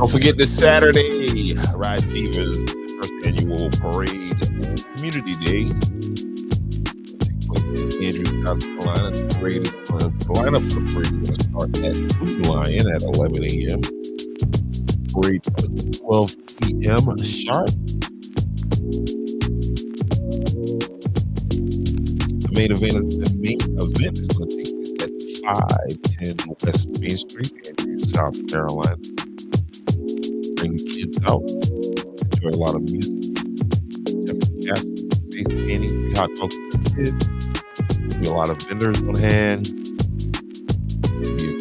Don't forget this Saturday, Ride Divas, first annual parade, Community Day. Andrews, South Carolina. The parade is going to line up for the parade. We're going to start at Food Lion at 11 a.m. Parade starts at 12 p.m. sharp. The main event is going to take place at 510 West Main Street, Andrews, South Carolina. Bring the kids out, enjoy a lot of music, gas, face painting, free hot dogs for the kids. There'll be a lot of vendors on hand. It'll be a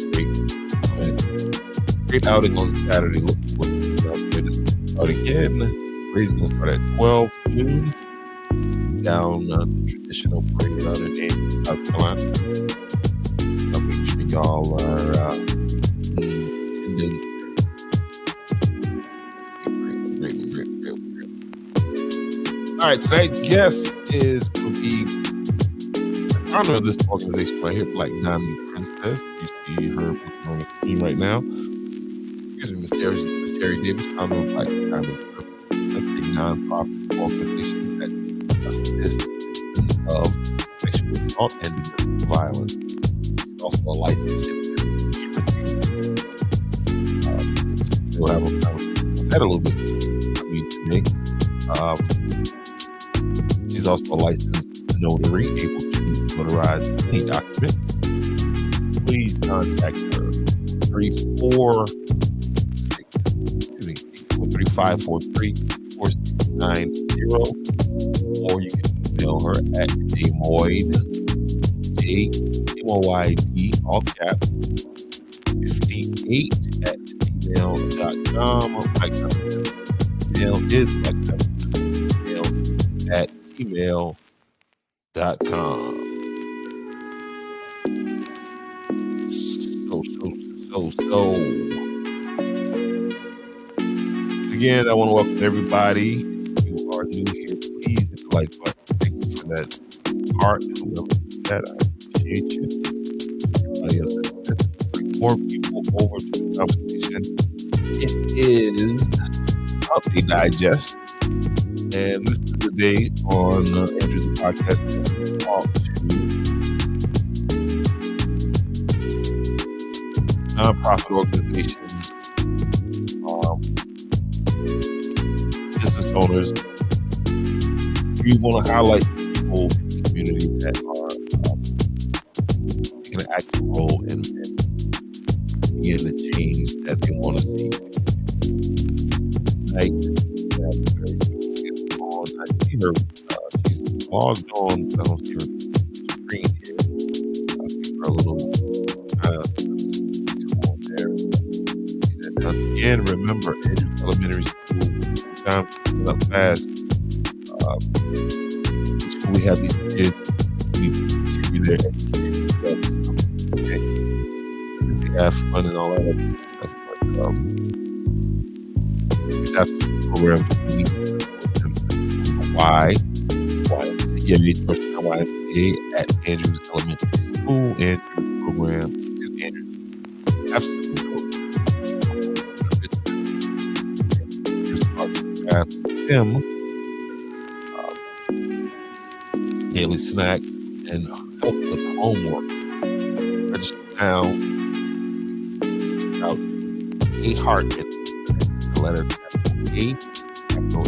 great outing on Saturday. Look forward to it. Start again. Parade's going to start at 12 noon down the traditional parade out in Andrews, South Carolina. I'll make sure y'all are in attendance. Great. All right, tonight's guest is going to be the founder of this organization right here, Black Diamond Princess. You see her on the screen right now. Excuse me, Ms Jerrie Davis, founder of Black Diamond Princess. That's a non-profit organization that assists of sexual assault and domestic violence. She's also a licensed we'll have that a little bit today. She's also a licensed notary, able to notarize any document. Please contact her 34543-4690, or you can email her at jmoyd, J-M-O-Y-D, all caps, 58 at gmail.com. Email is at gmail.com. So. Again, I want to welcome everybody. If you are new here, please hit the like button. Thank you for that heart. That I appreciate you. Everybody else, bring more people over to the conversation. It is Hump Day Digest, and this is the day on Andrew's podcast to talk to nonprofit organizations, business owners. We want to highlight people in the community that are taking an active role in being the change that they want to see. Tonight, I see her. She's logged on. I don't see her screen here. I'll give her a little on there. And again, remember, Andrews Elementary School, time coming up fast. We have these kids. We continue their education. Okay. They have fun and all that stuff. But we have some programs we need to support them. YMCA at Andrews Elementary School. Andrews program. Andrews absolutely STEM, daily snacks, and help with homework. Register now. Reach out A Hartman, the letter A, capital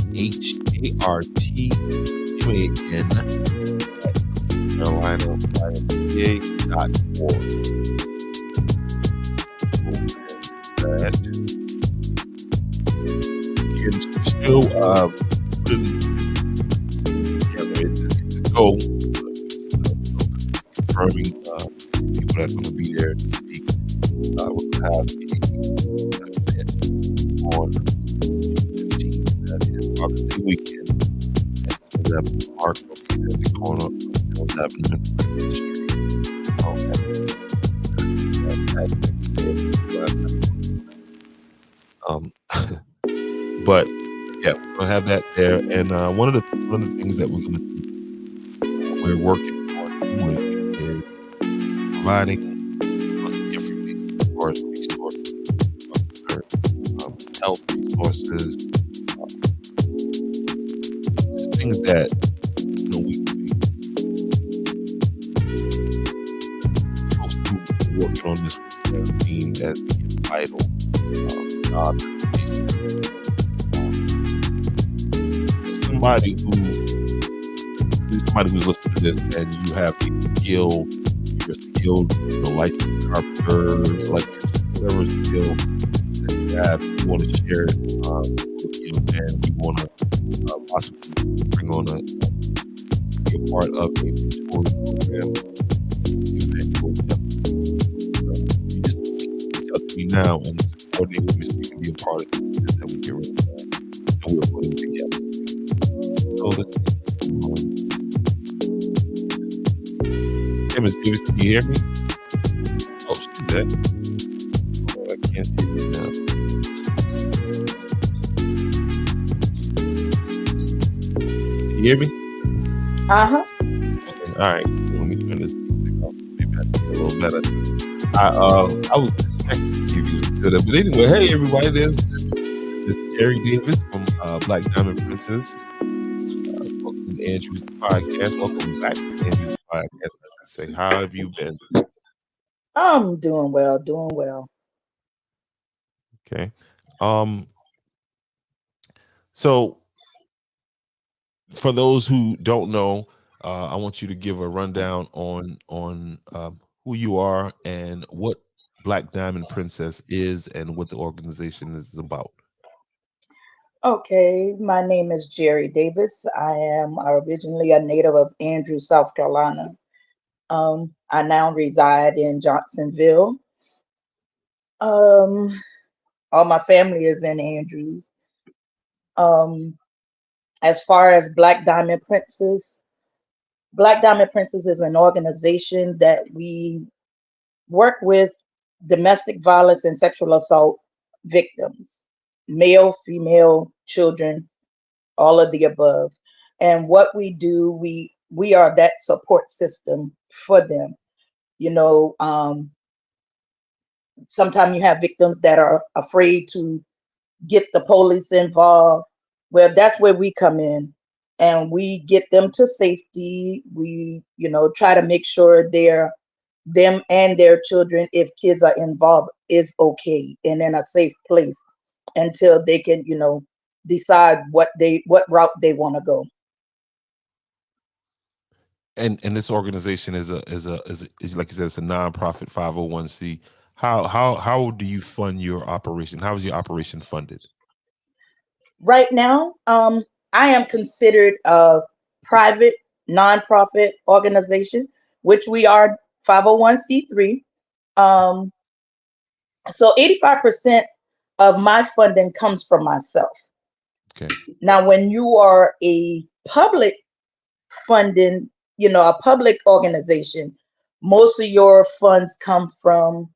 HARTMAN at CarolinaYMCA.org. Still putting together the goal, confirming people that are going to be there to speak. We're going to have an event on the 15th, that is August Day weekend, at 11 Park, located at the corner of 11 But yeah, we're gonna have that there, and one of the things that we're working on doing is providing information as far as resources, resources, just things that we folks who are working on this deemed as being vital job information. For somebody who's listening to this and you have a skill, you're a skilled, licensed carpenter, electrician, whatever skill that you have, you want to share it with you, and you want to possibly bring on be a part of a mentoring program. You will definitely. So you just reach out to me now and coordinate with me so you can be a part of it, and then we get ready and we'll put it together. So let's Ms. Davis, can you hear me? Oh, she's dead. Oh, I can't hear you now. Can you hear me? Uh-huh. Okay, all right. Let me turn this music off. Maybe I can hear a little better. I was checking to see if you was good. But anyway, hey everybody, there's Ms. Jerrie Davis from Black Diamond Princess. Welcome to Andrew's podcast. Welcome back to Andrew's podcast. Say, how have you been? I'm doing well, doing well. Okay. So for those who don't know, I want you to give a rundown on who you are and what Black Diamond Princess is and what the organization is about. Okay, my name is Jerrie Davis. I am originally a native of Andrews, South Carolina. I now reside in Johnsonville. Um, all my family is in Andrews. Um, as far as Black Diamond Princess is an organization that we work with domestic violence and sexual assault victims, male, female, children, all of the above. And what we do, we are that support system for them. You know, sometimes you have victims that are afraid to get the police involved. Well, that's where we come in, and we get them to safety. We, try to make sure them and their children, if kids are involved, is okay and in a safe place until they can, decide what route they want to go. And this organization is like you said, it's a nonprofit 501c. How do you fund your operation? How is your operation funded? Right now, I am considered a private nonprofit organization, which we are 501c3. Um, so 85% of my funding comes from myself. Okay. Now, when you are a public funding, a public organization, most of your funds come from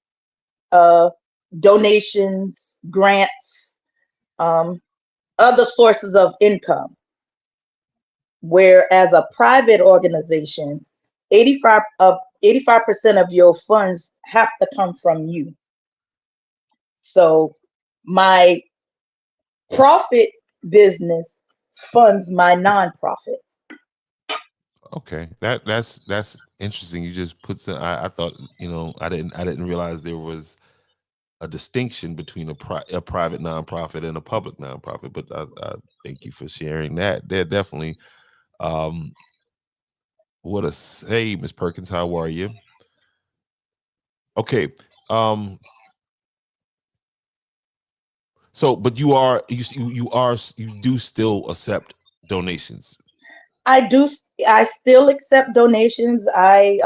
uh, donations, grants, um, other sources of income. Whereas a private organization, 85% of your funds have to come from you. So my profit business funds my nonprofit. Okay, that's interesting. You just put some. I thought I didn't realize there was a distinction between a private nonprofit and a public nonprofit. But I thank you for sharing that. They're definitely what a say, Miss Perkins. How are you? Okay. Um. So, but you do still accept donations. I do. I still accept donations. I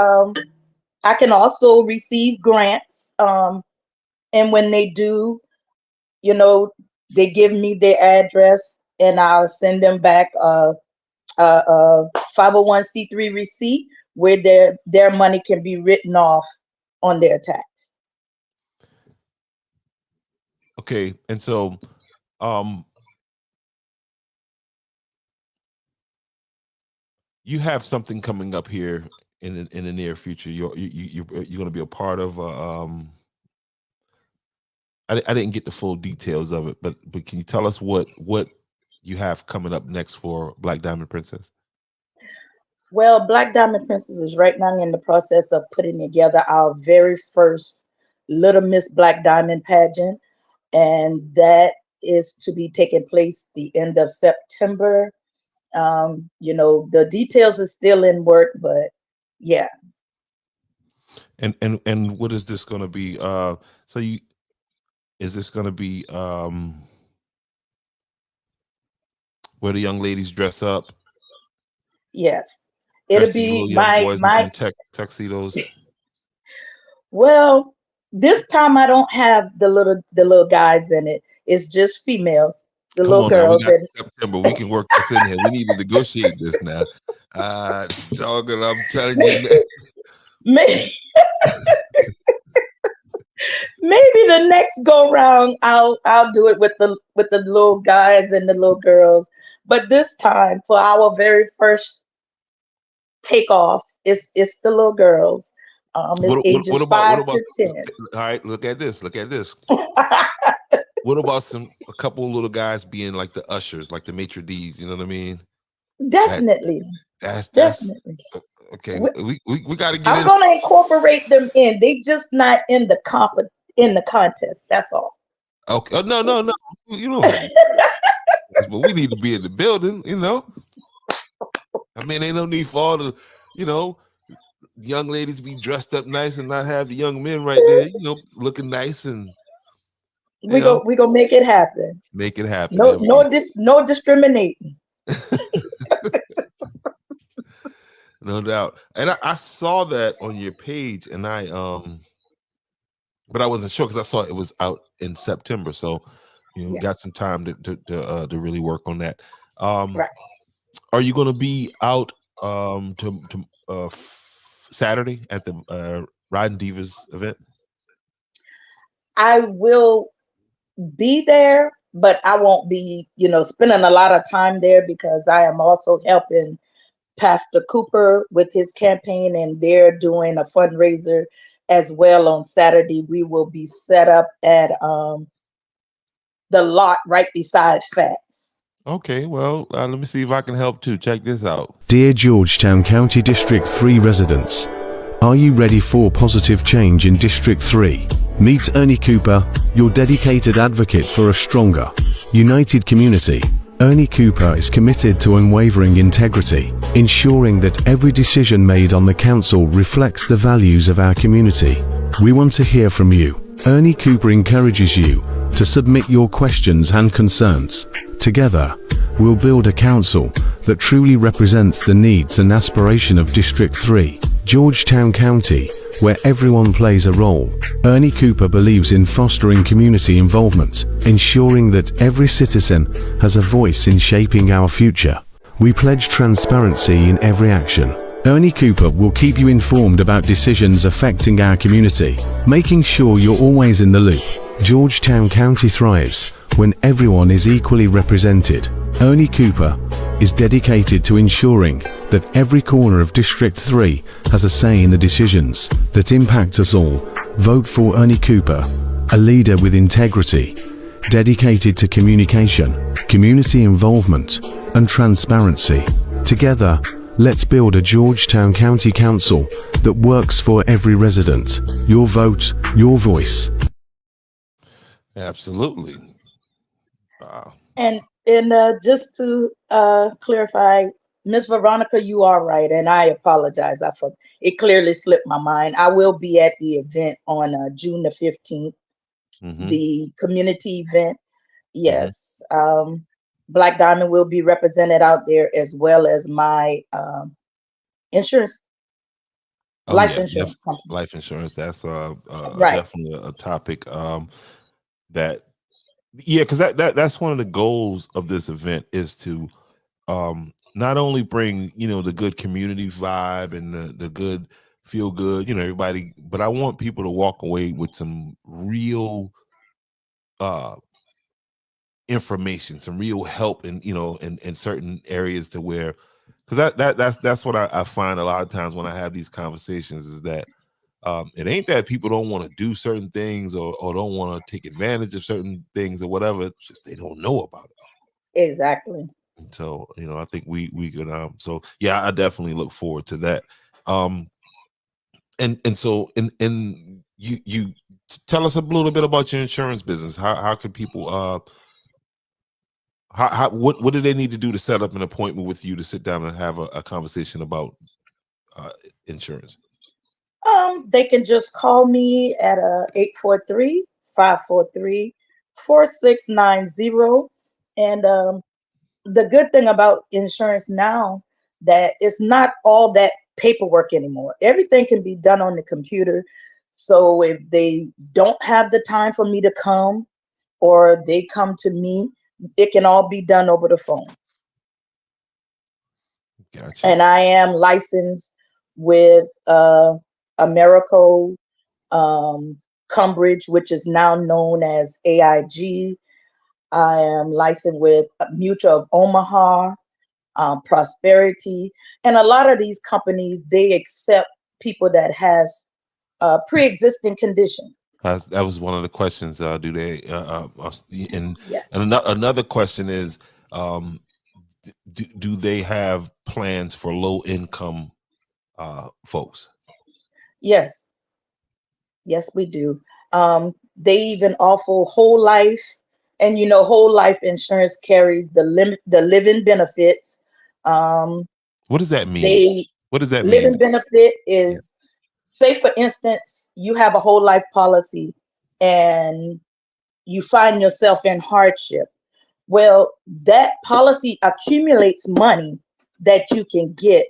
can also receive grants. And when they do, you know, they give me their address, and I'll send them back a 501c3 receipt where their money can be written off on their tax. Okay, and so um you have something coming up here in the near future. You're going to be a part of I didn't get the full details of it, but can you tell us what you have coming up next for Black Diamond Princess? Well, Black Diamond Princess is right now in the process of putting together our very first Little Miss Black Diamond pageant, and that is to be taking place the end of September. The details is still in work, but yeah. And what is this going to be? Is this going to be where the young ladies dress up? Yes, it'll Dress these be little young my boys my. in tuxedos. Well, this time I don't have the little guys in it. It's just females, the Come little on now, we girls, got and September. We can work this in here. We need to negotiate this now. Dog, and I'm telling you, man. maybe maybe the next go round I'll do it with the little guys and the little girls. But this time for our very first takeoff, it's the little girls. It's What ages about what five about? to All 10. right, look at this. Look at this. What about a couple of little guys being like the ushers, like the maitre d's? You know what I mean? That Definitely, that's definitely. okay. We- We got to get I'm in. gonna incorporate them in. They just not in the contest. That's all. Okay. Oh, no, no, no. You don't have to. But we need to be in the building. You know. I mean, ain't no need for all the, you know, young ladies be dressed up nice and not have the young men right there, looking nice and you we know go we gonna make it happen. make it happen. No There we no dis no discriminating. No doubt. And I saw that on your page, and but I wasn't sure because I saw it was out in September, so got Yes, some time to really work on that. Um, right. are you going to be out to Saturday at the Riding Divas event? I will be there, but I won't be, spending a lot of time there because I am also helping Pastor Cooper with his campaign, and they're doing a fundraiser as well on Saturday. We will be set up at the lot right beside Fats. Okay, well, let me see if I can help too. Check this out. Dear Georgetown County District 3 residents, are you ready for positive change in District 3? Meet Ernie Cooper, your dedicated advocate for a stronger, united community. Ernie Cooper is committed to unwavering integrity, ensuring that every decision made on the council reflects the values of our community. We want to hear from you. Ernie Cooper encourages you to submit your questions and concerns. Together, we'll build a council that truly represents the needs and aspiration of District 3, Georgetown County, where everyone plays a role. Ernie Cooper believes in fostering community involvement, ensuring that every citizen has a voice in shaping our future. We pledge transparency in every action. Ernie Cooper will keep you informed about decisions affecting our community, making sure you're always in the loop. Georgetown County thrives when everyone is equally represented. Ernie Cooper is dedicated to ensuring that every corner of District 3 has a say in the decisions that impact us all. Vote for Ernie Cooper, a leader with integrity, dedicated to communication, community involvement, and transparency. Together, let's build a Georgetown County Council that works for every resident. Your vote, your voice. Absolutely. And just to clarify, Miss Veronica, you are right, and I apologize. It clearly slipped my mind. I will be at the event on June the 15th, the community event. Yes, Black Diamond will be represented out there as well as my insurance, Oh life yeah, insurance company. life insurance. That's Right. definitely a topic that because that's one of the goals of this event is to not only bring the good community vibe and the good feel good everybody, but I want people to walk away with some real uh information, some real help in certain areas to where because that's what I find a lot of times when I have these conversations is that It ain't that people don't want to do certain things or don't want to take advantage of certain things or whatever. It's just they don't know about it. Exactly. And so, I think we could so yeah, I definitely look forward to that. And so you tell us a little bit about your insurance business. How can people what do they need to do to set up an appointment with you to sit down and have a conversation about insurance? They can just call me at 843-543-4690. And the good thing about insurance now, that it's not all that paperwork anymore. Everything can be done on the computer. So if they don't have the time for me to come, or they come to me, it can all be done over the phone. Gotcha. And I am licensed with Americo, Cumbridge, which is now known as AIG. I am licensed with Mutual of Omaha, Prosperity, and a lot of these companies, they accept people that has pre-existing condition. That was one of the questions. Do they? And Yes. another question is, do they have plans for low income folks? Yes. Yes, we do. They even offer whole life, and whole life insurance carries the living benefits. What does that mean? They What does that mean? living benefit is, say for instance, you have a whole life policy and you find yourself in hardship. Well, that policy accumulates money that you can get,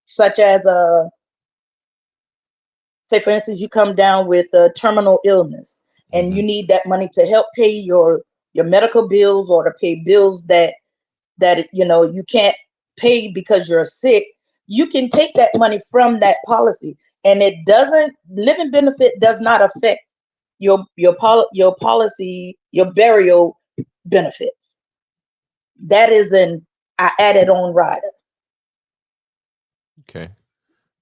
such as say for instance, you come down with a terminal illness and you need that money to help pay your medical bills, or to pay bills that you can't pay because you're sick. You can take that money from that policy, and living benefit does not affect your policy, your burial benefits. That is an added on rider. Okay.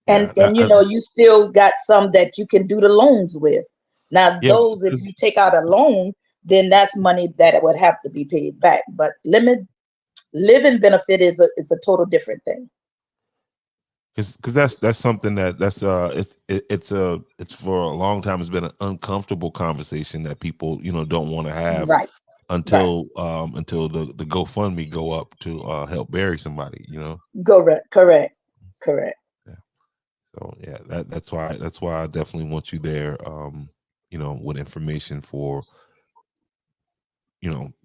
And Yeah, you still got some that you can do the loans with. Now yeah, those, if you take out a loan, then that's money that would have to be paid back. But living benefit is a total different thing. because that's something that's it's for a long time it's been an uncomfortable conversation that people don't want to have Right. until the GoFundMe go up to help bury somebody. Correct. Yeah. So yeah, that's why I definitely want you there. With information for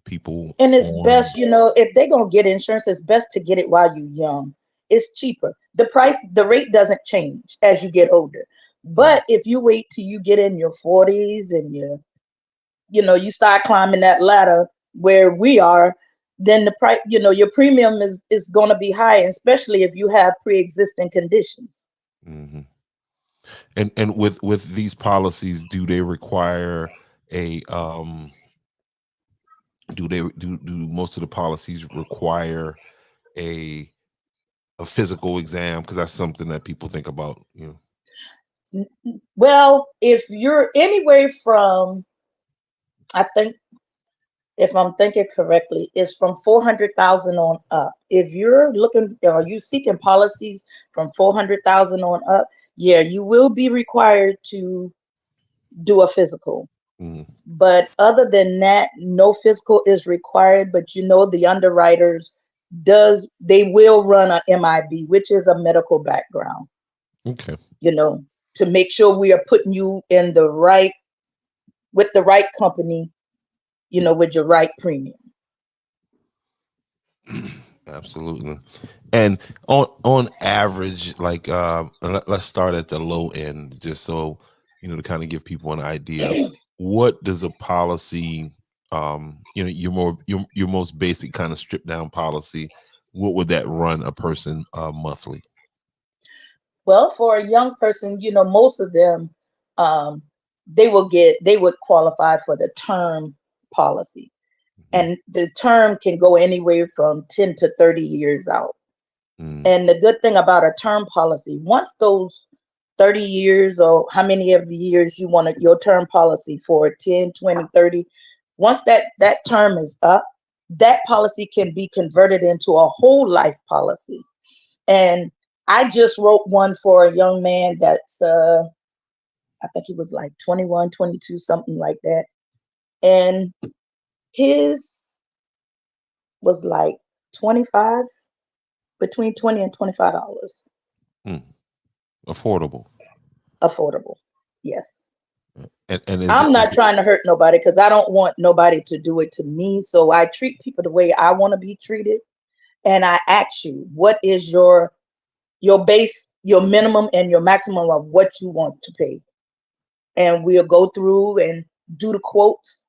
people. And it's best, if they're gonna get insurance, it's best to get it while you're young. It's cheaper. The rate doesn't change as you get older. But if you wait till you get in your 40s and you start climbing that ladder where we are, then the price, your premium is gonna be high, especially if you have pre-existing conditions. Mm-hmm. And with these policies, do they require a do most of the policies require a physical exam? Because that's something that people think about. Well, if you're anywhere from, I think, if I'm thinking correctly, it's from 400,000 on up. If you're looking, or you seeking policies from 400,000 on up, yeah, you will be required to do a physical. But other than that, no physical is required. But the underwriters they will run a MIB, which is a medical background. Okay. To make sure we are putting you in with the right company, with your right premium. Absolutely. And on average, like let's start at the low end, just so to kind of give people an idea. What does a policy, your most basic kind of stripped down policy, what would that run a person monthly? Well, for a young person, most of them, they would qualify for the term policy. And the term can go anywhere from 10 to 30 years out. And the good thing about a term policy, once those 30 years or how many of the years you want your term policy for, 10, 20, 30. Once that term is up, that policy can be converted into a whole life policy. And I just wrote one for a young man that's I think he was like 21, 22, something like that. And his was like 25, between 20 and $25. Affordable. Affordable. Yes. And I'm not trying to hurt nobody because I don't want nobody to do it to me. So I treat people the way I want to be treated. And I ask you, what is your base, your minimum and your maximum of what you want to pay? And we'll go through and do the quotes.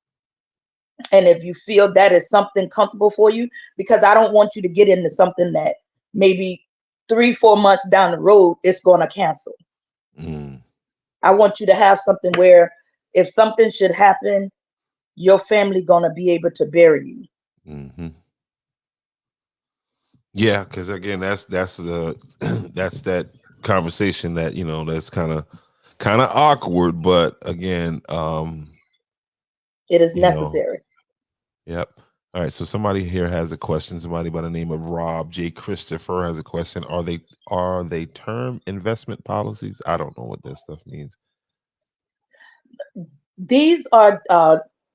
And if you feel that is something comfortable for you, because I don't want you to get into something that maybe 3-4 months down the road, it's going to cancel. I want you to have something where if something should happen, your family going to be able to bury you. Yeah, because again, that's the that's that conversation that, you know, that's kind of awkward, but again, it is necessary. Yep. All right. So somebody here has a question. Somebody by the name of Rob J. Christopher has a question. Are they term investment policies? I don't know what that stuff means. These are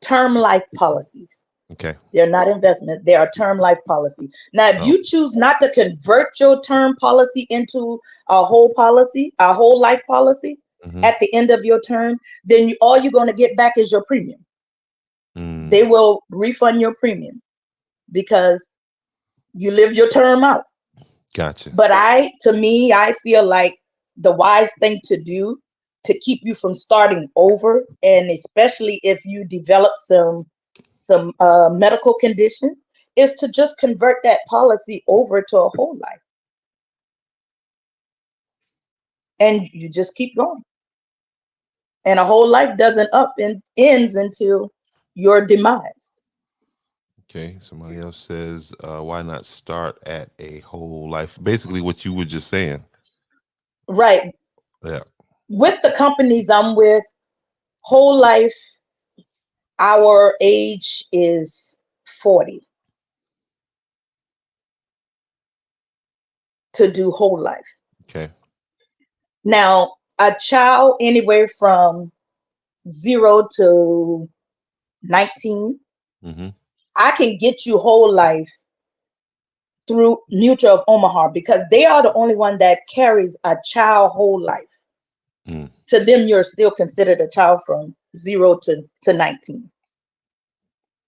term life policies. Okay. They're not investment. They are term life policy. Now, if you choose not to convert your term policy into a whole policy, a whole life policy at the end of your term, then all you're going to get back is your premium. They will refund your premium because you live your term out. Gotcha. But I feel like the wise thing to do to keep you from starting over, and especially if you develop some medical condition, is to just convert that policy over to a whole life. And you just keep going. And a whole life doesn't ends until your demise. Okay. Somebody else says, why not start at a whole life? Basically what you were just saying. Right. Yeah. With the companies I'm with, whole life, our age is 40 to do whole life. Okay. Now, a child anywhere from 0 to 19, I can get you whole life through Mutual of Omaha because they are the only one that carries a child whole life. To them, you're still considered a child from 0 to 19.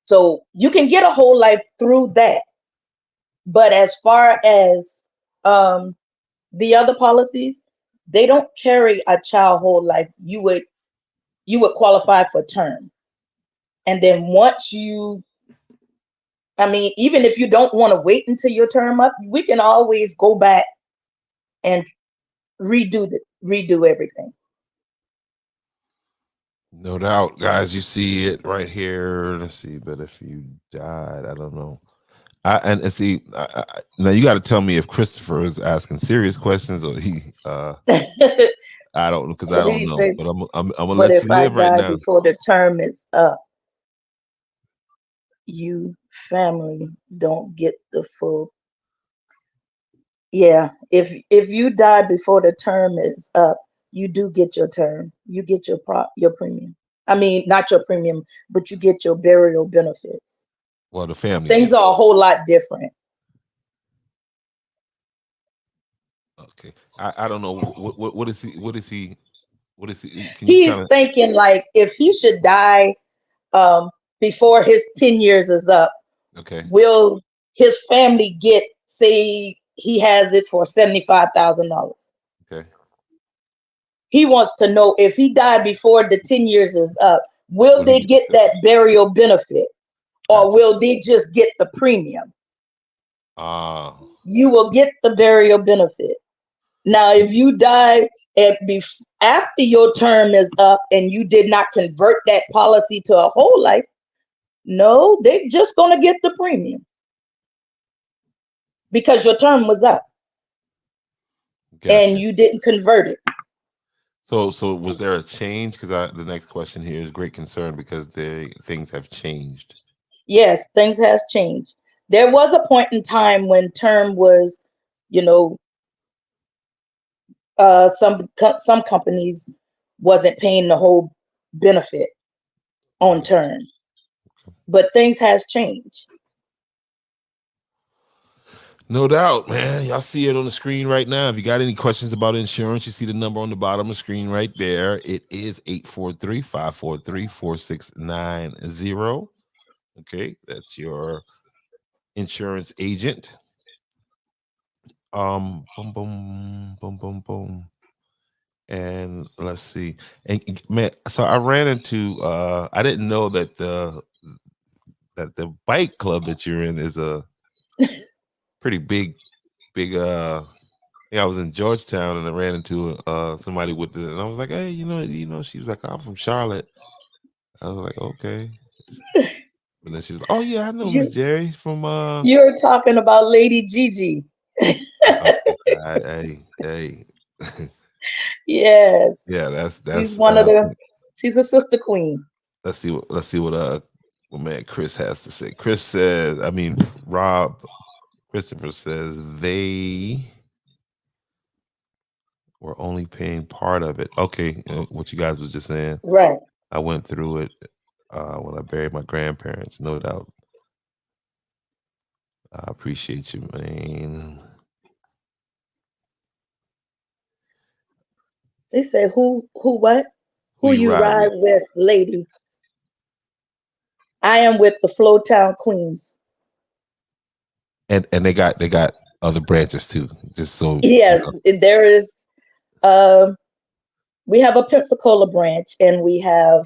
So you can get a whole life through that. But as far as the other policies, they don't carry a child whole life. You would qualify for term. And then once even if you don't want to wait until your term up, we can always go back and redo everything. No doubt, guys. You see it right here. Let's see. But if you died, I don't know. And see, now you got to tell me if Christopher is asking serious questions or he. I don't know because I don't know. But I'm gonna let you live right now. But if I die before the term is up, you family don't get the full. Yeah, if you die before the term is up, you do get your term. You get your premium. I mean, not your premium, but you get your burial benefits. Well, the family things are a whole lot different. Okay, I don't know what is he? He's thinking like if he should die before his 10 years is up. Okay. Will his family get, say he has it for $75,000? Okay. He wants to know if he died before the 10 years is up, will they get that burial benefit? Or will they just get the premium? You will get the burial benefit. Now, if you die after your term is up and you did not convert that policy to a whole life, no, they're just going to get the premium because your term was up and you didn't convert it. So was there a change? Because the next question here is great concern because things have changed. Yes, things has changed. There was a point in time when term was, you know, some companies wasn't paying the whole benefit on Right. term, but things has changed. No doubt, man. Y'all see it on the screen right now. If you got any questions about insurance, you see the number on the bottom of the screen right there. It is 843-543-4690. Okay, that's your insurance agent. Boom, boom, boom, boom, boom. And let's see. And man, so I ran into I didn't know that the bike club that you're in is a pretty big yeah, I was in Georgetown and I ran into somebody with it, and I was like, hey, she was like, I'm from Charlotte. I was like, okay. And then she was like, oh yeah, I know Ms You Jerrie from you're talking about Lady Gigi. hey. Yes, Yeah, she's that's one of the. She's a sister queen. let's see what man Chris has to say. Chris says, I mean Rob Christopher says they were only paying part of it. Okay, what you guys was just saying. Right. I went through it when I buried my grandparents, no doubt. I appreciate you, man. They say who what? Who Who you you ride ride with? with, lady? I am with the Flowtown Queens. And they got other branches too. Just so you Yes, know. there is. Um, we have a Pensacola branch, and we have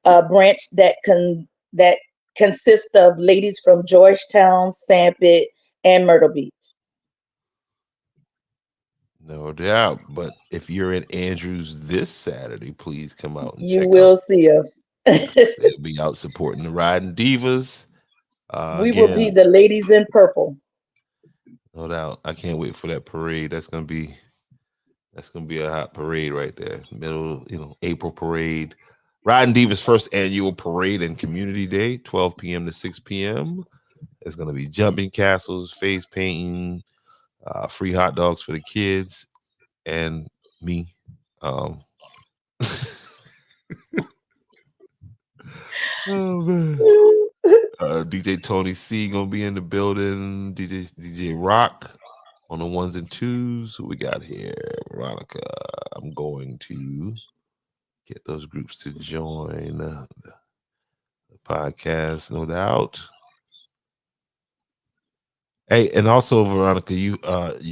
a branch that consists of ladies from Georgetown, Sanford, and Myrtle Beach. No doubt. But if you're in Andrews this Saturday, please come out and You check out. will see us. Yes, they'll be out supporting the Riding Divas. We will be Again, the ladies in purple. no doubt. I can't wait for that parade. That's gonna be a hot parade right there. Middle, April parade. Riding Divas first annual parade and community day, 12 p.m. to 6 p.m. There's gonna be jumping castles, face painting, free hot dogs for the kids, and me. Um, oh man. DJ Tony C gonna be in the building. DJ Rock on the ones and twos. Who we got here? Veronica. I'm going to get those groups to join the podcast, no doubt. Hey, and also Veronica, you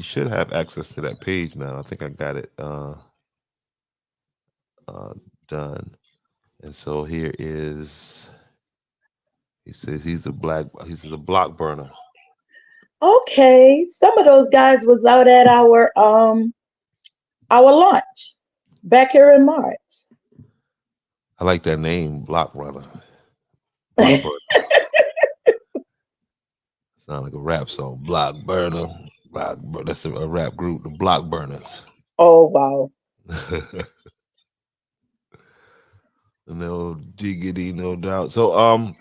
should have access to that page now. I think I got it uh done. And so here is he says he's a block burner. Okay, some of those guys was out at our launch back here in March. I like that name, block runner. Block burner. Sound like a rap song. Block burner. That's a rap group, the block burners. Oh wow. No diggity, no doubt. So all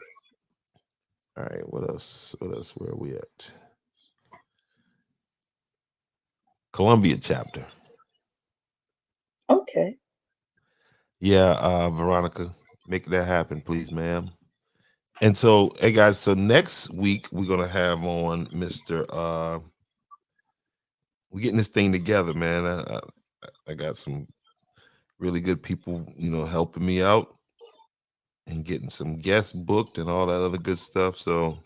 right, what else? What else? Where are we at? Columbia chapter. Okay. Yeah, Veronica, make that happen, please, ma'am. And so, hey guys, so next week we're gonna have on Mr. We're getting this thing together, man. I got some really good people, helping me out and getting some guests booked and all that other good stuff. So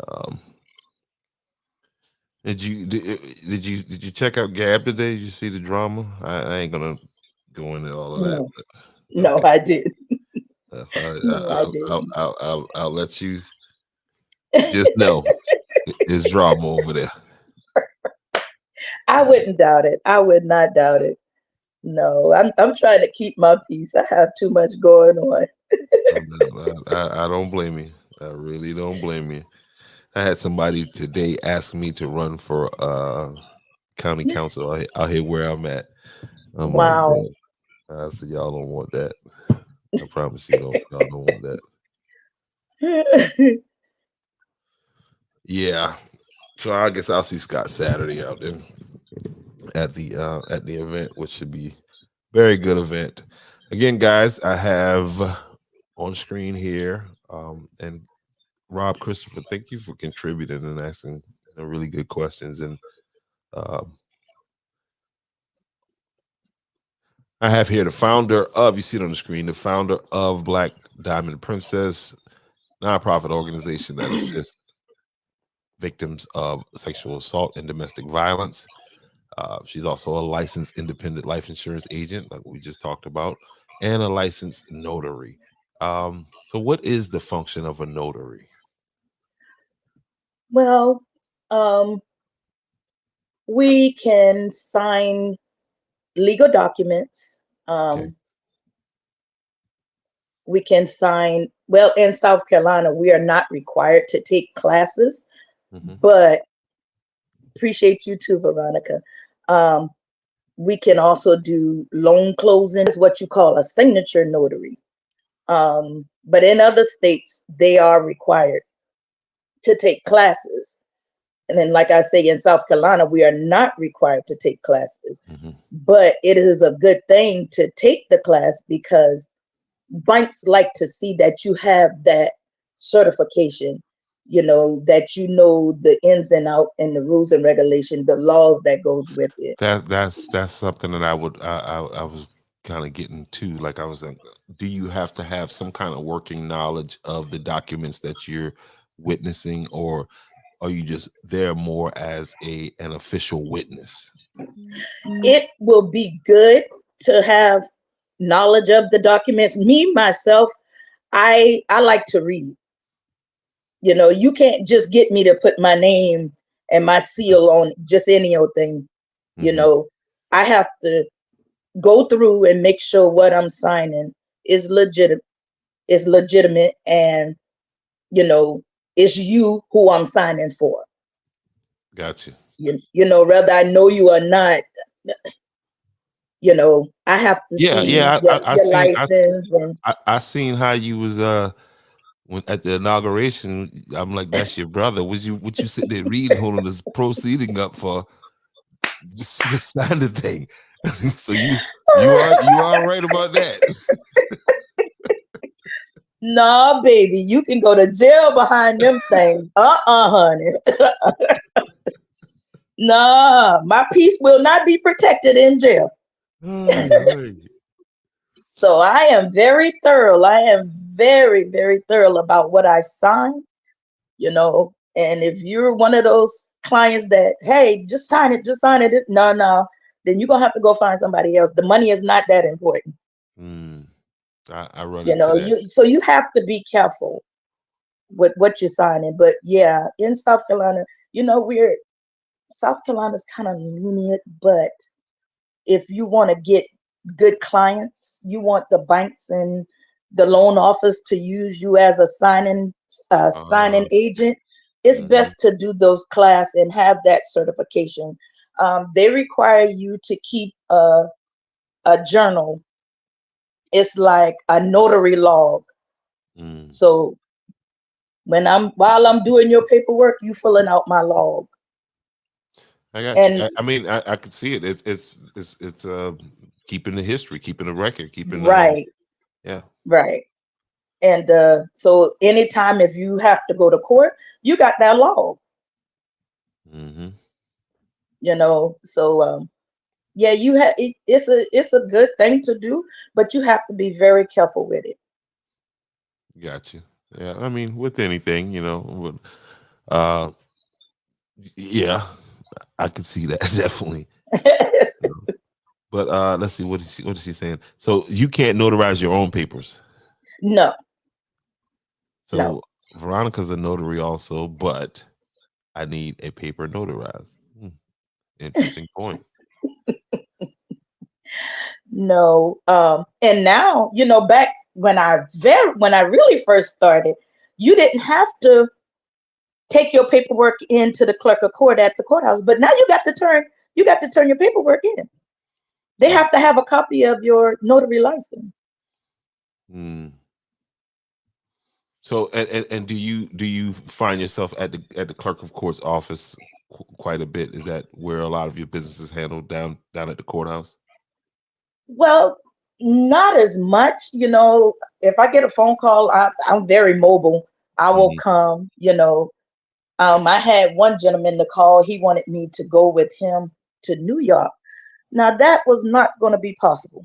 um did you check out Gab today? Did you see the drama? I ain't gonna go into all of that, No, but no, okay. I didn't. No, I didn't. I'll let you just know it's drama over there. I wouldn't doubt it. I would not doubt it. No, I'm trying to keep my peace. I have too much going on. I don't blame you. I really don't blame you. I had somebody today ask me to run for county council out here where I'm at. I'm like, Wow. bro, I said, y'all don't want that. I promise you, y'all don't want that. Yeah. So I guess I'll see Scott Saturday out there at the event, which should be very good event. Again, guys, I have on screen here, and Rob Christopher, thank you for contributing and asking really good questions. And I have here the founder of, you see it on the screen, the founder of Black Diamond Princess, nonprofit organization that assists victims of sexual assault and domestic violence. She's also a licensed independent life insurance agent, like we just talked about, and a licensed notary. So what is the function of a notary? Well, we can sign legal documents. Okay. We can sign, well, in South Carolina, we are not required to take classes, but appreciate you too, Veronica. We can also do loan closing, is what you call a signature notary. But in other states, they are required to take classes. And then, like I say, in South Carolina, we are not required to take classes. But it is a good thing to take the class because banks like to see that you have that certification, that the ins and out and the rules and regulation, the laws that goes with it. That's something that I was kind of getting to. Like, I was like, do you have to have some kind of working knowledge of the documents that you're witnessing, or are you just there more as an official witness? It will be good to have knowledge of the documents. Me, myself, I like to read. You can't just get me to put my name and my seal on just any old thing. I have to go through and make sure what I'm signing is legitimate, and it's you who I'm signing for. Gotcha. Whether I know you or not, I have to see your license. I seen how you was when at the inauguration. I'm like, that's your brother. What you sitting there reading, holding this proceeding up for? Just sign the thing. So you are right about that. Nah, baby, you can go to jail behind them things. Honey. Nah, my peace will not be protected in jail. So I am very thorough. I am very, very thorough about what I sign, and if you're one of those clients that, hey, just sign it, no, then you're going to have to go find somebody else. The money is not that important. I run into that. So you have to be careful with what you're signing. But yeah, in South Carolina, South Carolina's kind of lenient, but if you want to get good clients, you want the banks and the loan office to use you as a signing agent, it's best to do those class and have that certification. They require you to keep a journal. It's like a notary log. So while I'm doing your paperwork, you filling out my log. I got you. I mean, I could see it. It's keeping the history, keeping the record, keeping right. Yeah. Right. And so anytime if you have to go to court, you got that log. So yeah, it's a good thing to do, but you have to be very careful with it. Gotcha. Yeah, I mean, with anything, yeah, I could see that definitely. But let's see, what is she saying? So you can't notarize your own papers? No. So no. Veronica's a notary also, but I need a paper notarized. Interesting point. No. And now, back when I really first started, you didn't have to take your paperwork into the clerk of court at the courthouse, but now you got to turn you got to turn your paperwork in. They have to have a copy of your notary license. Mm. So and do you find yourself at the clerk of court's office quite a bit? Is that where a lot of your business is handled down at the courthouse? Well, not as much. If I get a phone call, I'm very mobile. I will Mhm. come. I had one gentleman to call. He wanted me to go with him to New York. Now that was not going to be possible.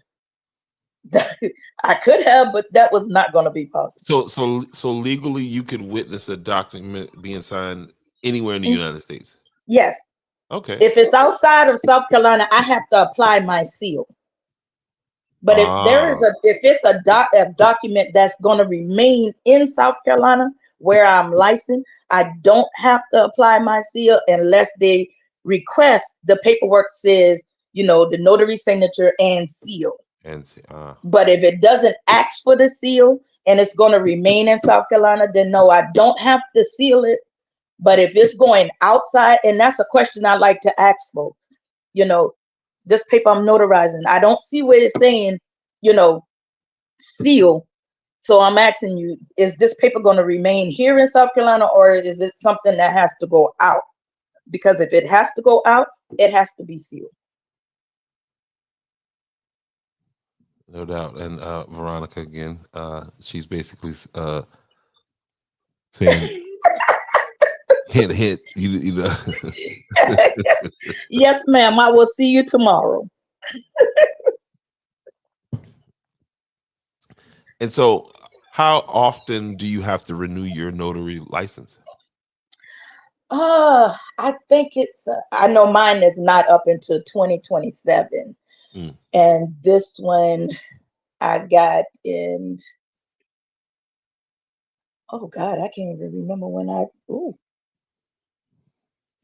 I could have, but that was not going to be possible. So legally, you could witness a document being signed anywhere in the United States. Yes. Okay. If it's outside of South Carolina, I have to apply my seal. But if Ah, it's a document that's going to remain in South Carolina where I'm licensed, I don't have to apply my seal unless they request the paperwork says, the notary signature and seal. and But if it doesn't ask for the seal and it's going to remain in South Carolina, then no, I don't have to seal it. But if it's going outside, and that's a question I like to ask folks, this paper I'm notarizing, I don't see where it's saying, seal. So I'm asking you, is this paper going to remain here in South Carolina, or is it something that has to go out? Because if it has to go out, it has to be sealed. no doubt. And Veronica again, she's basically saying hint hint. You know. Yes, ma'am. I will see you tomorrow. And so, how often do you have to renew your notary license? I think I know mine is not up until 2027. Mm. And this one I got in, oh God, I can't even remember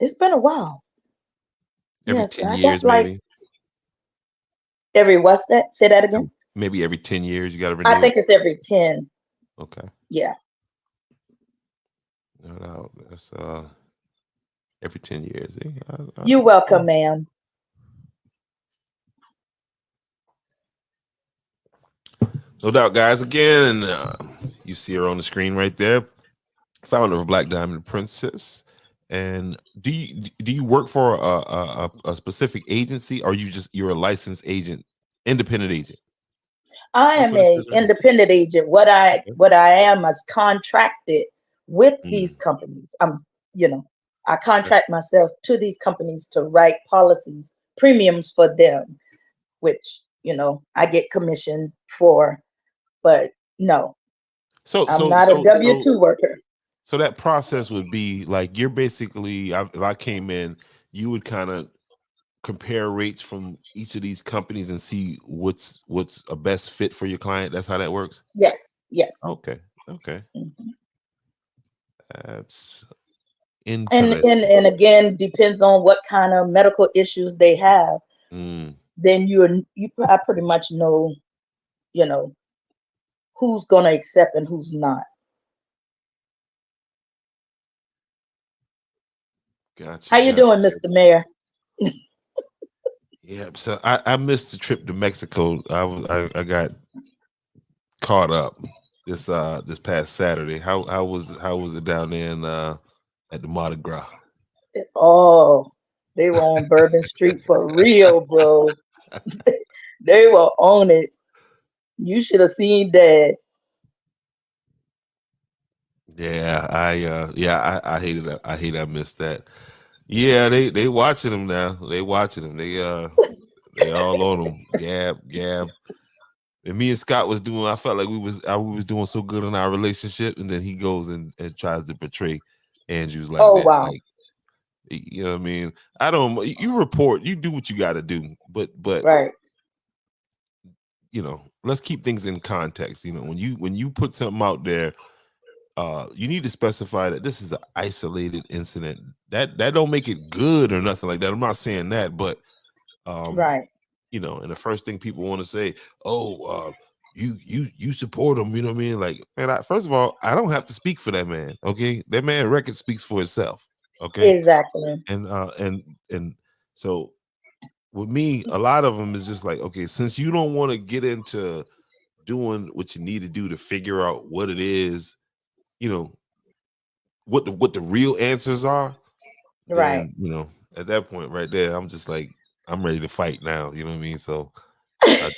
it's been a while. Every Yes, 10 I got years, maybe. what's that? Say that again. Maybe every 10 years you got to I renew it. think it's every 10. Okay. Yeah. No doubt. That's every 10 years. You're welcome, ma'am. No doubt, guys. Again, you see her on the screen right there. Founder of Black Diamond Princess. And do you work for a specific agency, or you're a licensed agent, independent agent? I That's am what it a says right independent agent. What I there. what I am is contracted with these Mm. companies. I contract myself to these companies to write policies, premiums for them, which, I get commission for, but no, So I'm so not a so so W-2 worker. so that process would be like you're basically, if I came in, you would kind of compare rates from each of these companies and see what's a best fit for your client. That's how that works. Yes, yes. Okay. Okay. Mhm. That's And, and interesting. and again, depends on what kind of medical issues they have. Mm. Then I pretty much know, you know, who's gonna accept and who's not. Gotcha. How you Gotcha. doing, Mr. Mayor? Yeah. So I missed the trip to Mexico. I got caught up this past Saturday. How was it down there in at the Mardi Gras? Oh, they were on Bourbon Street for real, bro. They were on it. You should have seen that. Yeah, I hated that. I hate I missed that. Yeah, they watching them now. They watching them. They all on them. Gab, gab. And me and Scott was doing. I felt like we was doing so good in our relationship, and then he goes and tries to portray Andrews like Oh that. wow. Like, you know what I mean? I don't. You report. You do what you got to do. But Right. let's keep things in context. When you put something out there, you need to specify that this is an isolated incident. That don't make it good or nothing like that. I'm not saying that, but Right. and the first thing people want to say, oh, you support him, you know what I mean? Like, man, first of all, I don't have to speak for that man. Okay, that man record speaks for itself. Okay, Exactly. and so with me, a lot of them is just like, okay, since you don't want to get into doing what you need to do to figure out what it is, you know, what the real answers are, Right. then at that point right there, I'm just like, I'm ready to fight now. You know what I mean? So, I,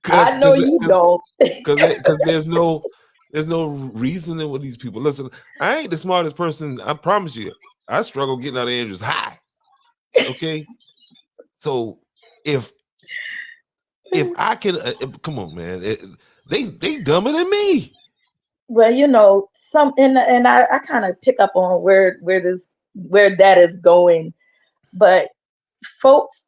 I cause know cause you cause don't. cause there's no reasoning with these people. Listen, I ain't the smartest person. I promise you. I struggle getting out of Andrews High. Okay, so if I can, come on, man, they dumber than me. Well, some and I kind of pick up on where that is going, but folks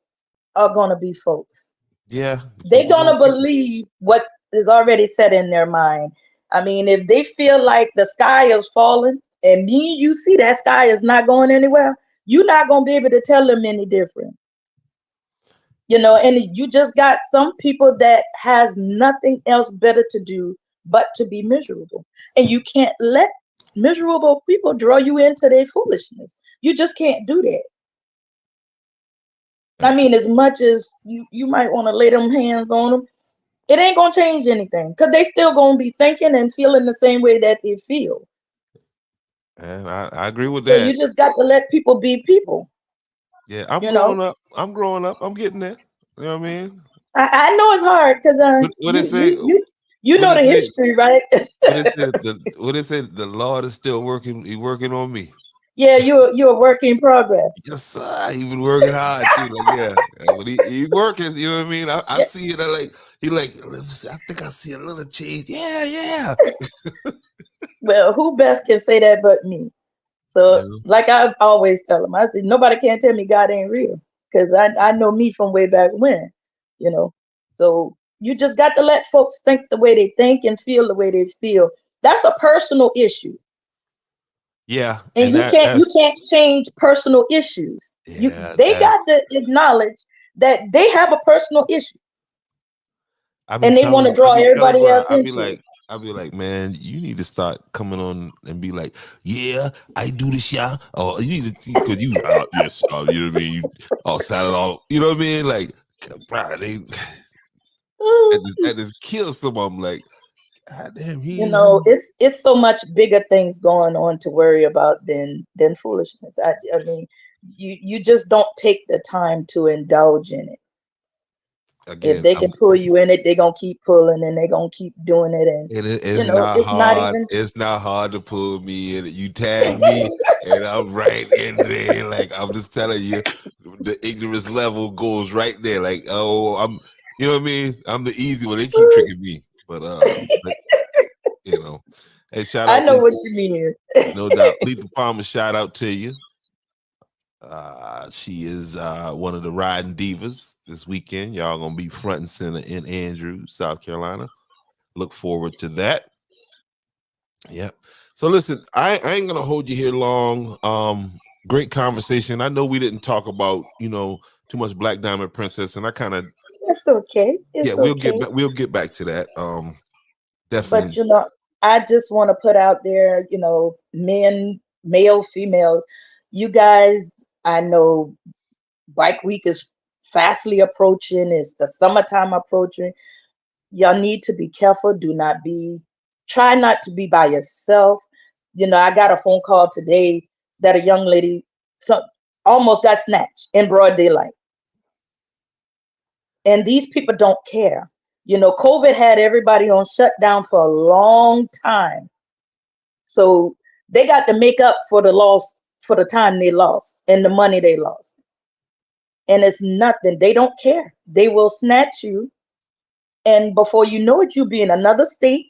are gonna be folks. Yeah, They're people gonna gonna people. believe what is already set in their mind. I mean, if they feel like the sky is falling and you see that sky is not going anywhere, you're not gonna be able to tell them any different. And you just got some people that has nothing else better to do but to be miserable. And you can't let miserable people draw you into their foolishness. You just can't do that. I mean, as much as you might want to lay them hands on them, it ain't gonna change anything because they still gonna be thinking and feeling the same way that they feel. And I agree with So you that. just got to let people be people. Yeah, I'm You know, growing up. I'm growing up. I'm getting there. You know what I mean? I know it's hard because What they say? you What know they the say? history, right? What they say? What they say? The Lord is still working. He working on me. Yeah, you're a work in progress. Yes, sir. He been working hard too. Like, yeah, but he working. You know what I mean? I Yeah. see it. I like. He like. I think I see a little change. Yeah, yeah. Well, who best can say that but me? So, You know? like I always tell them, I say nobody can tell me God ain't real because I know me from way back when. You know, so you just got to let folks think the way they think and feel the way they feel. That's a personal issue. Yeah, And and you that can't that's you can't change personal issues. yeah. They got That's to acknowledge that they have a personal issue and they want to I draw be telling everybody bro, else into it. I be like, man, you need to start coming on and be like, yeah, I do this, yeah. Or you need to, because you, yes, you know what I mean. You all sounded all, you know what I mean. Like, bro, they that just kills some of them. Like, God damn, It's so much bigger things going on to worry about than foolishness. I mean, you just don't take the time to indulge in it. If again, they can pull you in it, they're gonna keep pulling and they're gonna keep doing it. And it's not it's not hard. even It's not hard to pull me in. You tag me, and I'm right in there. Like, I'm just telling you, the ignorance level goes right there. Like, oh, you know what I mean? I'm the easy one. They keep tricking me, but you know, hey, shout I out, know what you mean. no doubt, Lethal Palmer. Shout out to you. She is one of the riding divas this weekend. Y'all gonna be front and center in Andrews, South Carolina. Look forward to that. Yeah. So listen, I ain't gonna hold you here long. Great conversation. I know we didn't talk about, too much Black Diamond Princess, and I kind of It's okay. yeah, It's okay. we'll get back to that. But Definitely. I just want to put out there, men, male, females, you guys, I know Bike Week is fastly approaching, is the summertime approaching. Y'all need to be careful. Try not to be by yourself. I got a phone call today that a young lady almost got snatched in broad daylight. And these people don't care. COVID had everybody on shutdown for a long time. So they got to make up for the loss, for the time they lost and the money they lost. And it's nothing. They don't care. They will snatch you. And before you know it, you'll be in another state,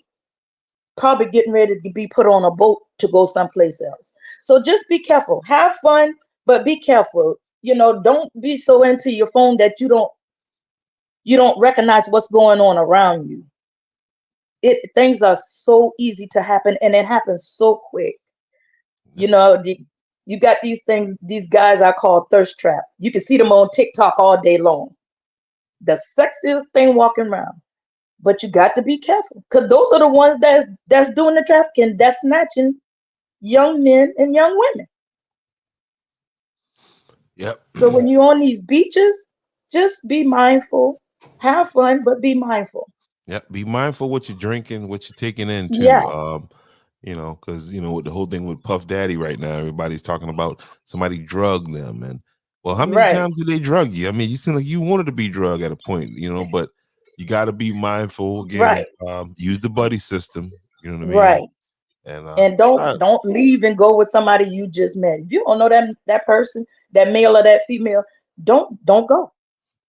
probably getting ready to be put on a boat to go someplace else. So just be careful. Have fun, but be careful. Don't be so into your phone that you don't recognize what's going on around you. Things are so easy to happen and it happens so quick. You got these guys I call thirst trap. You can see them on TikTok all day long. The sexiest thing walking around. But you got to be careful because those are the ones that's doing the trafficking, that's snatching young men and young women. Yep. So when you're on these beaches, just be mindful, have fun, but be mindful. Yep. Be mindful what you're drinking, what you're taking in too. Yes, Because with the whole thing with Puff Daddy right now, everybody's talking about somebody drugged them, and well, how many right, times did they drug you? I mean, you seem like you wanted to be drugged at a point, but you got to be mindful again. right, Use the buddy system. You know what I mean? right. And And try. don't leave and go with somebody you just met. If you don't know that person, that male or that female, don't go.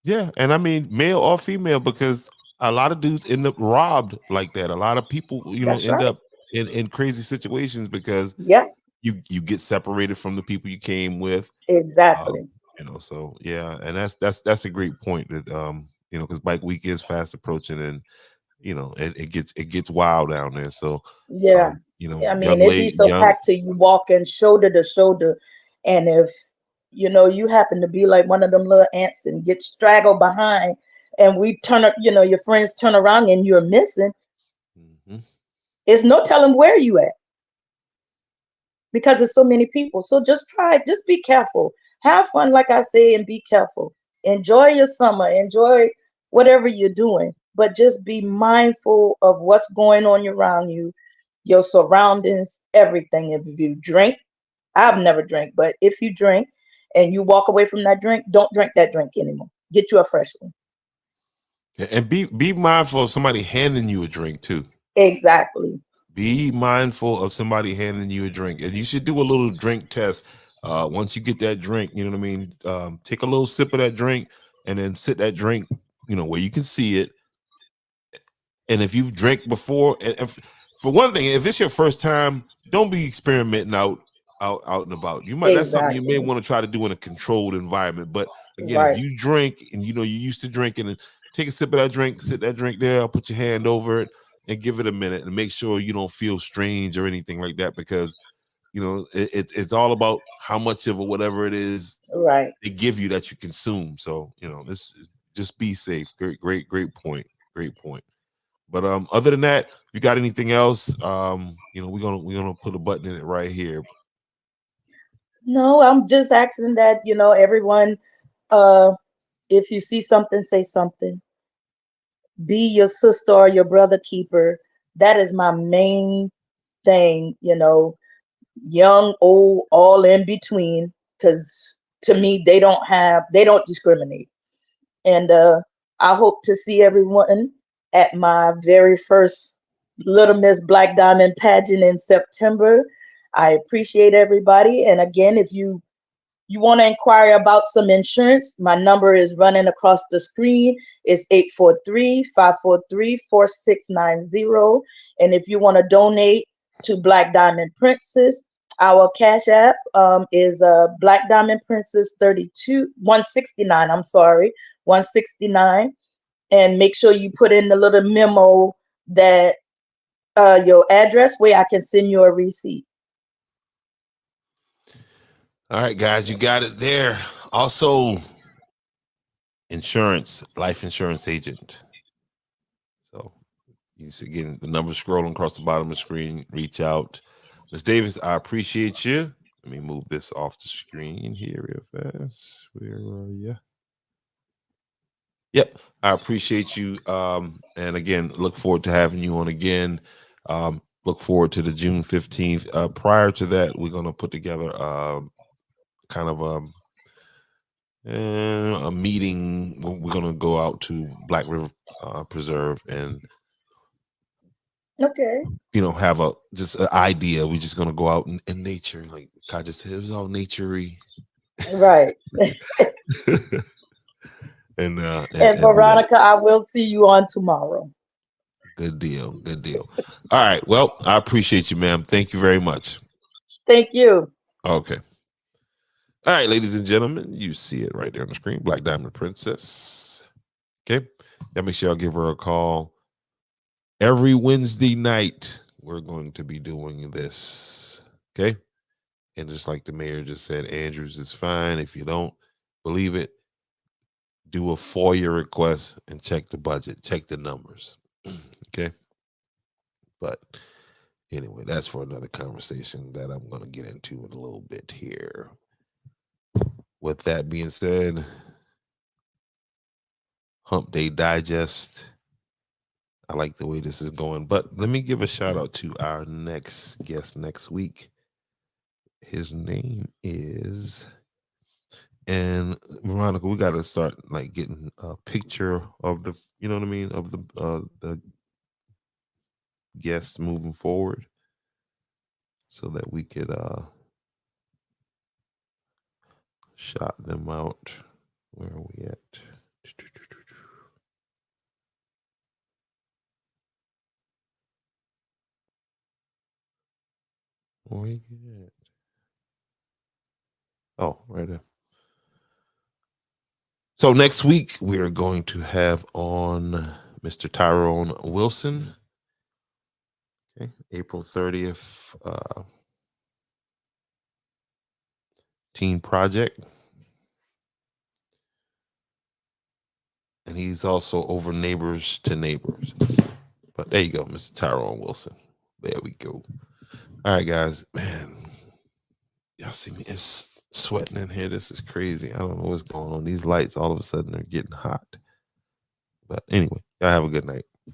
Yeah, and I mean male or female, because a lot of dudes end up robbed like that. A lot of people, That's end right. up in crazy situations because Yep, you get separated from the people you came with. Um, exactly. so yeah, and that's a great point that because Bike Week is fast approaching, and it gets wild down there. So Yeah. I young mean, it be lady, so young. packed till you walking shoulder to shoulder. And if you happen to be like one of them little ants and get straggled behind, and we turn up, your friends turn around and you're missing, Mhm. it's no telling where you at because there's so many people. So just be careful. Have fun, like I say, and be careful. Enjoy your summer, enjoy whatever you're doing, but just be mindful of what's going on around you, your surroundings, everything. If you drink, I've never drank, but if you drink and you walk away from that drink, don't drink that drink anymore. Get you a fresh one. And be mindful of somebody handing you a drink too. Exactly. Be mindful of somebody handing you a drink, and you should do a little drink test. Once you get that drink, you know what I mean. Take a little sip of that drink, and then sit that drink, where you can see it. And if you've drank before, and for one thing, if it's your first time, don't be experimenting out and about. That's something you may Exactly. want to try to do in a controlled environment. But again, if Right. you drink and you used to drinking, and take a sip of that drink, sit that drink there, put your hand over it, and give it a minute, and make sure you don't feel strange or anything like that, because it's all about how much of whatever it is Right. they give you that you consume. So this just be safe. Great point. Great point. But other than that, if you got anything else, we're gonna put a button in it right here. No, I'm just asking that, everyone, uh, if you see something, say something. Be your sister or your brother keeper. That is my main thing, young, old, all in between. Because to me, they don't discriminate. And I hope to see everyone at my very first Little Miss Black Diamond pageant in September. I appreciate everybody. And again, if you want to inquire about some insurance, my number is running across the screen. It's 843-543-4690. And if you want to donate to Black Diamond Princess, our cash app is Black Diamond Princess 169. I'm sorry, 169. And make sure you put in the little memo that your address where I can send you a receipt. All right, guys, you got it there. Also, life insurance agent. So you see, again, the number scrolling across the bottom of the screen. Reach out, Ms. Davis. I appreciate you. Let me move this off the screen here real fast. Where are you? Yep, I appreciate you. And again, look forward to having you on again. Look forward to the June 15th. Prior to that, we're gonna put together kind of a meeting. We're gonna go out to Black River Preserve and Okay. have just an idea. We're just gonna go out in nature, like Kai just said. It was all naturey. Right. and, And and Veronica, I will see you on tomorrow. good deal, good deal. All right, well, I appreciate you, ma'am. Thank you very much. Thank you. Okay. All right, ladies and gentlemen, you see it right there on the screen. Black Diamond Princess. Okay. Y'all make sure y'all give her a call. Every Wednesday night, we're going to be doing this. Okay. And just like the mayor just said, Andrews is fine. If you don't believe it, do a FOIA request and check the budget, check the numbers. Okay. But anyway, that's for another conversation that I'm going to get into in a little bit here. with that being said, Hump Day Digest. I like the way this is going. But let me give a shout out to our next guest next week. His name is, and Veronica, we got to start like getting a picture of the, you know what I mean, of the guests moving forward, so that we could shout them out. Where are we at? Where we at? Oh, right there. So next week we are going to have on Mr. Tyrone Wilson. Okay, April 30th, Teen Project. And he's also over Neighbors to Neighbors. But there you go, Mr. Tyrone Wilson. There we go. All right, guys. Man, y'all see me? It's sweating in here. This is crazy. I don't know what's going on. These lights all of a sudden are getting hot. But anyway, y'all have a good night.